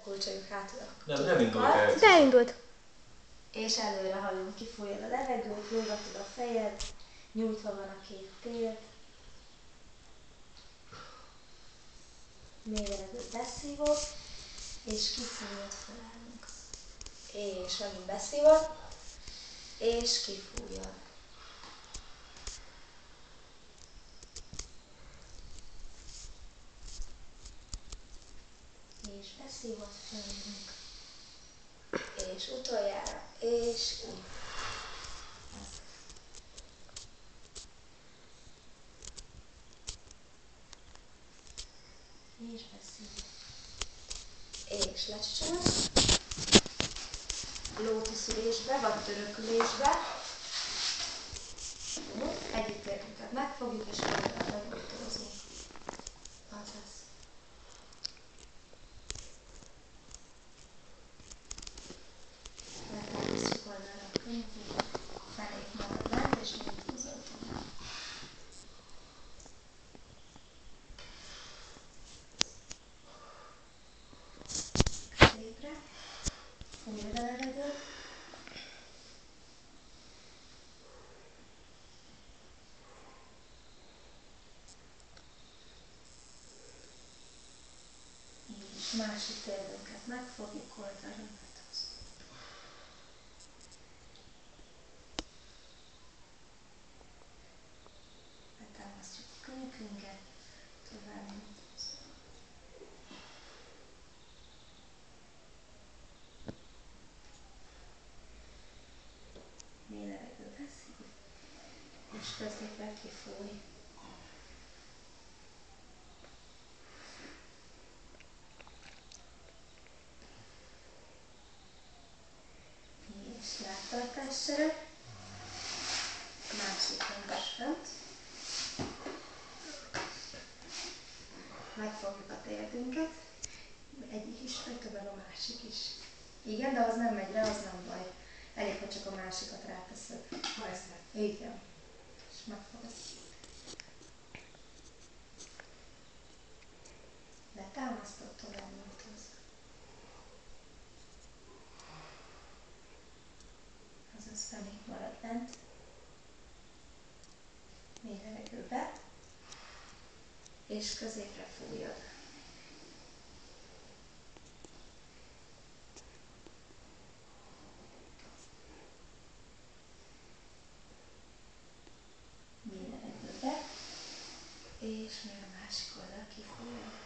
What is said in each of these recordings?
Kulcsoljuk hátul a Nem indult el. De elindult. És előre hajlunk, kifújjad a levegőt, nyugatod a fejed, nyújtva van a két tér. Mély levegőt beszívod, és kifújjad, felállunk. És megint beszívod, és kifújjad. És beszívod, felállunk. És utoljára, és úgy. És beszívod. És lecsúsz. Lótuszülésbe, vagy törökülésbe. Egyik térünket megfogjuk, és oldalra nyújtózni. Az lesz. Letámasztjuk oldalra a könyvét, fenék marad lent, és nyújtózol tovább. Középre. Fújjad a levegőt. És másik térünket megfogjuk, oldalra nyújtózunk. Letámasztjuk a könyvünket, tovább nyújtózunk. Mély levegő beszív, és középre kifúj. És lábtartásszerep, a másik hangas fönt. Megfogjuk a térdünket, egyik is rajta, meg a másik is. Igen, de az nem megy le, az nem baj. Elég, hogy csak a másikat ráteszed. Ha ezt nem. Igen. És megfogod. Letámasztod, tovább nyújtóz. Azaz fenék marad bent. Mély levegőbe. És középre fújod. Mély levegőbe. És még a másik oldal kifújod.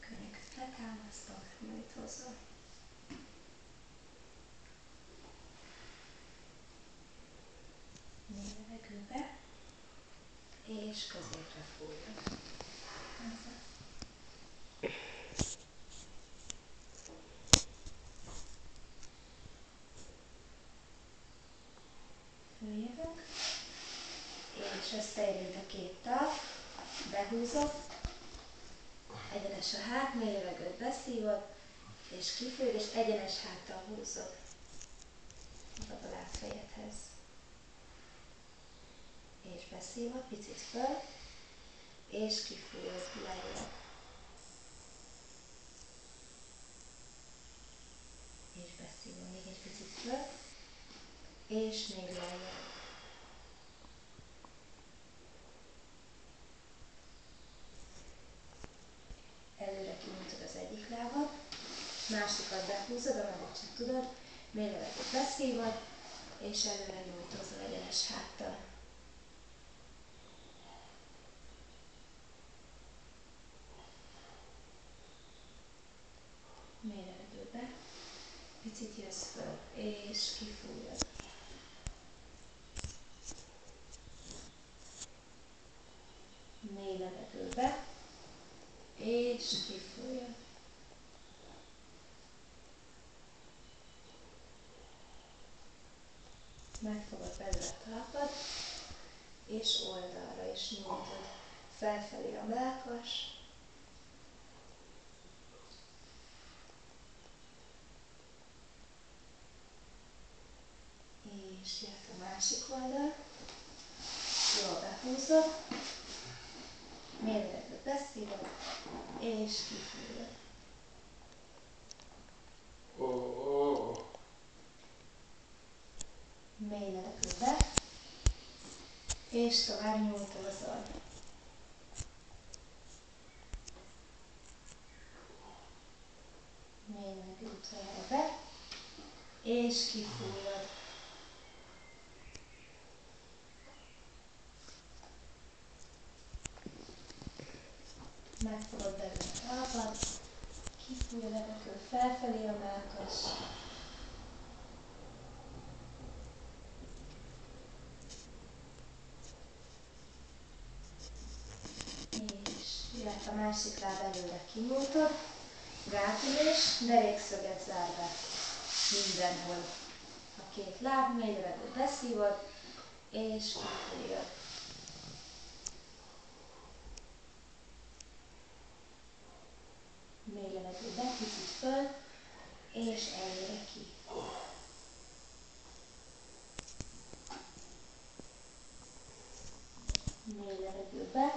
Könyököt letámasztod, nyújtózol. Mély levegőbe. És középre fújod. Följövünk, és összeérünk a két tag, behúzod, egyenes a hát, mély levegőt beszívod, és kifújod, és egyenes háttal húzod magad a lábfejedhez. És beszívod, picit föl, és kifújod lejjebb. És beszívod még egy picit föl, és még lejjebb. Előre kinyújtod az egyik lábad, másikat behúzod, amennyit csak tudod, mély levegőt beszívod, és előre nyújtózol egyenes háttal. Mély levegőbe, picit jössz föl, és kifújod. Mély levegőbe, és kifújod. Megfogod belőle a talpad, és oldalra is nyújtod. Felfelé a mellkas, és jött a másik oldal. Jól jól behúzod, mély levegőt beszívod, és kifújod. Mély levegőt be, és tovább nyújtózol. Mély levegőt utoljára be, és kifújod. Megfogod belőle a talpat, kifúj a levegő felfelé a mellkas. És jöhet a másik láb előre, kinyújtod, gátülés, derékszöget zár be mindenhol. A két láb, mély levegőt beszívod, és kifújod. Mély levegőt be, picit föl, és előre ki. Mély levegőt be,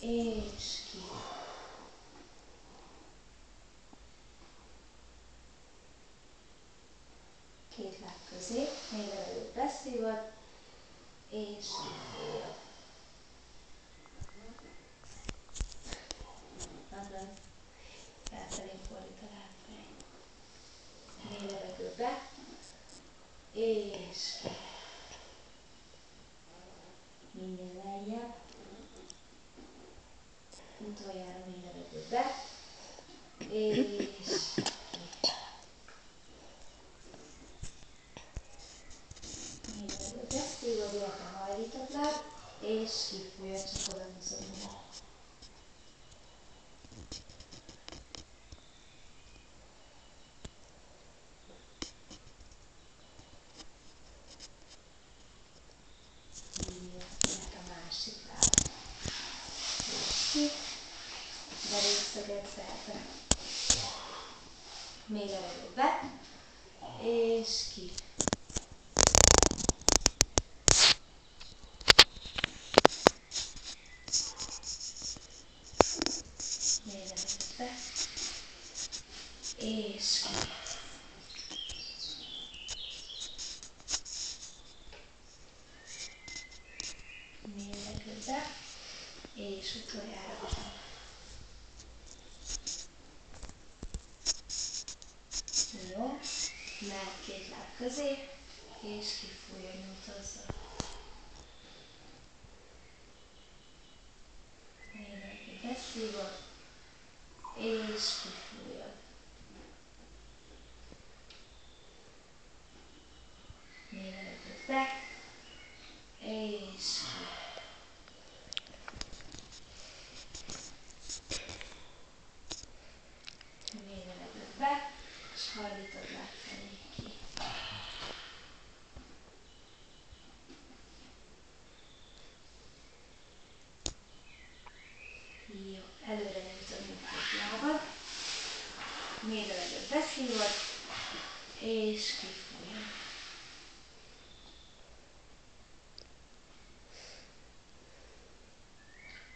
és ki. Két láb közé, mély levegőt beszívod, és kifújod. Azaz, felfelé fordít a lábfej. Mély levegőt be, és ki. Minél lejjebb. Utoljára mély levegőt be, és ki. Mély levegőt beszívod, illetve hajlított láb, és kifújod, csak oda mozogni. Jöhet a másik láb. És ki. Derékszöget zár be. Mély levegőt be, és ki. Mély levegőt be, és ki. Mély levegőt be, és utoljára ki. Jó, mehet két láb közé, és kifújja, nyújtozza. Mély levegőt beszívod, és kifújod. Mély levegőt be, és ki. Mély levegőt be, és hajlítod lábfelé ki. Jó, előre nyújtod mindkét lábad, mély levegőt beszívod, és kifújod.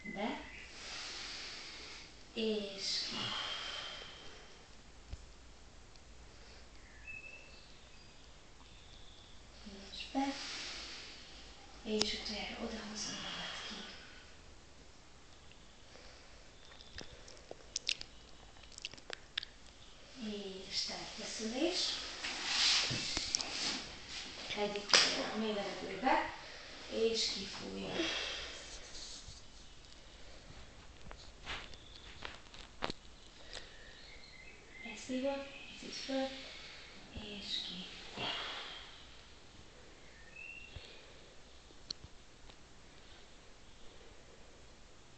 Be, és ki. És be, és utoljára odahozod magad ki. És terkeszülés. Egyik oldalon mély levegőt be, és kifújod. Megszívod, picit föl, és ki.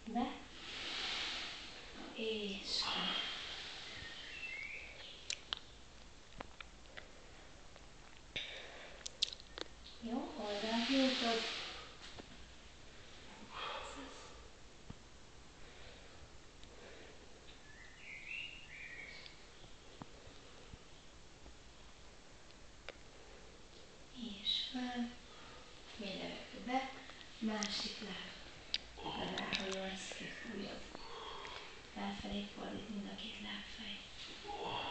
Be, és ki. Jó, oldalt nyújtod, Másik láb. Ráhajolsz, kifújod. Felfelé fordít mind a két lábfej.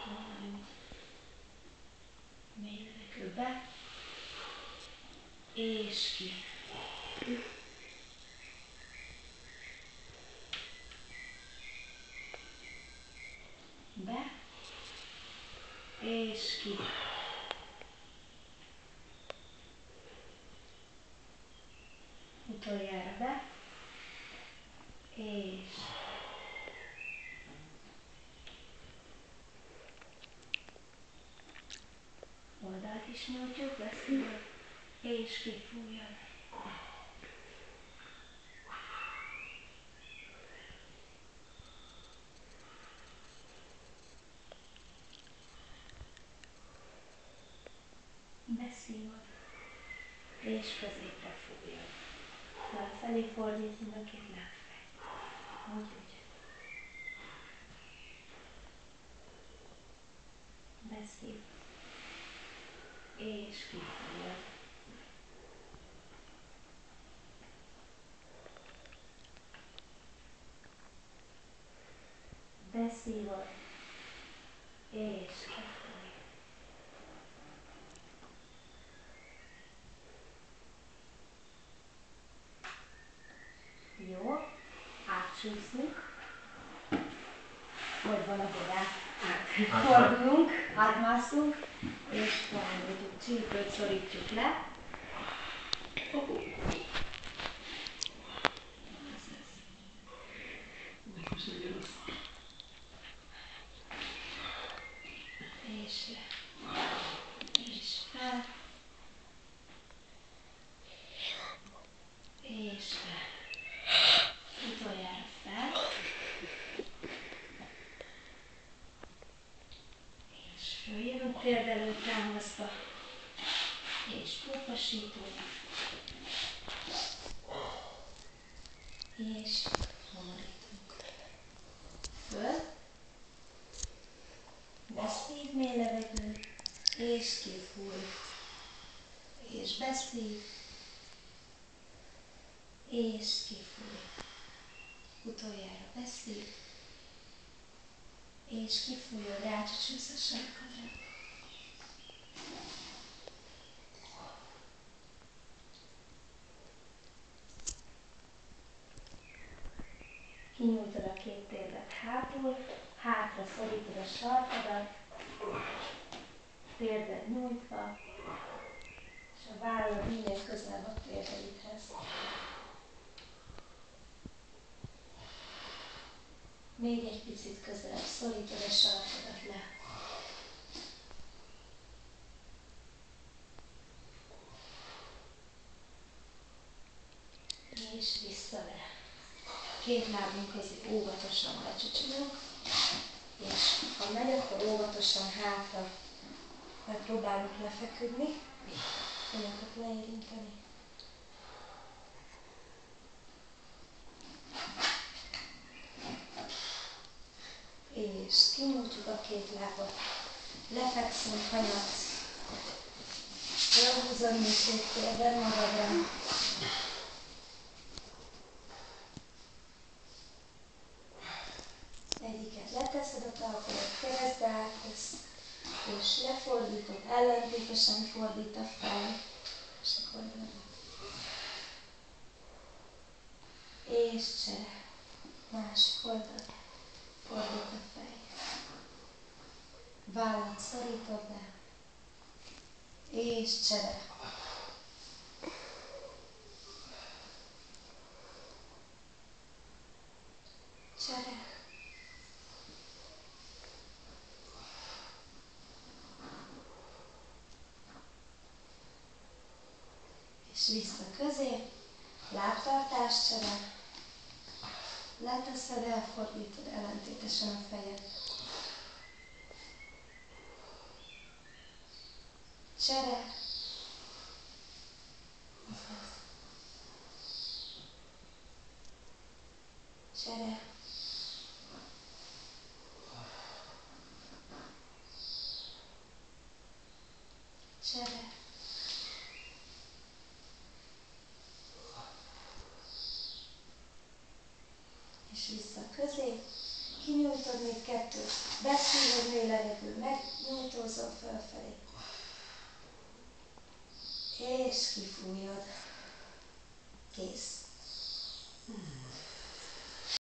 Majd mély levegő be. És ki. Be. És ki. Utoljára be. És oldalt is nyújtjuk, beszívod, és kifújod. Beszívod, és középre fújod. Felfelé fordít mind a két lábfej. Úgy. Beszív, és kifújod. Beszívod, és kifújod. Jó, átsúszni, vagy valahogy átfordulunk, átmászunk, és felnyújtjuk, csípőt szorítjuk le. És le, és fel, és le. Utoljára fel, és följövünk térd előtt támasztva, és puffasító, és hamorítunk. Föl, beszív, mély levegő, és kifúj, és beszív, és kifúj. Utoljára beszív, és kifújod, rácsúsz a sarkadra. Kinyújtod a két térdet hátul, hátra szorítod a sarkadat, térdet nyújtva, és a vállad minél közelebb a térdeidhez. Még egy picit közelebb szorítod a sarkadat le. És vissza le. Két lábunk közé óvatosan lecsücsülünk, és ha megy, akkor óvatosan hátra megpróbálunk lefeküdni, önöket ne érinteni. És kinyújtjuk a két lábat, lefekszünk hanyat, elhúzod mindkét térden magadra. Egyiket leteszed a talpadat, keresztbe átesz, és lefordítod, ellentétesen fordít a fej. És csere, másik oldal, fordít a fej. Vállat szorítod le, és csere. Csere. És vissza közé, lábtartás csere. Leteszed, elfordítod ellentétesen a fejed. Csere. Csere. Csere. és vissza közé. Kinyújtod még 2, beszívod mély levegő, megnyújtózol fölfelé. És kifújod. Kész.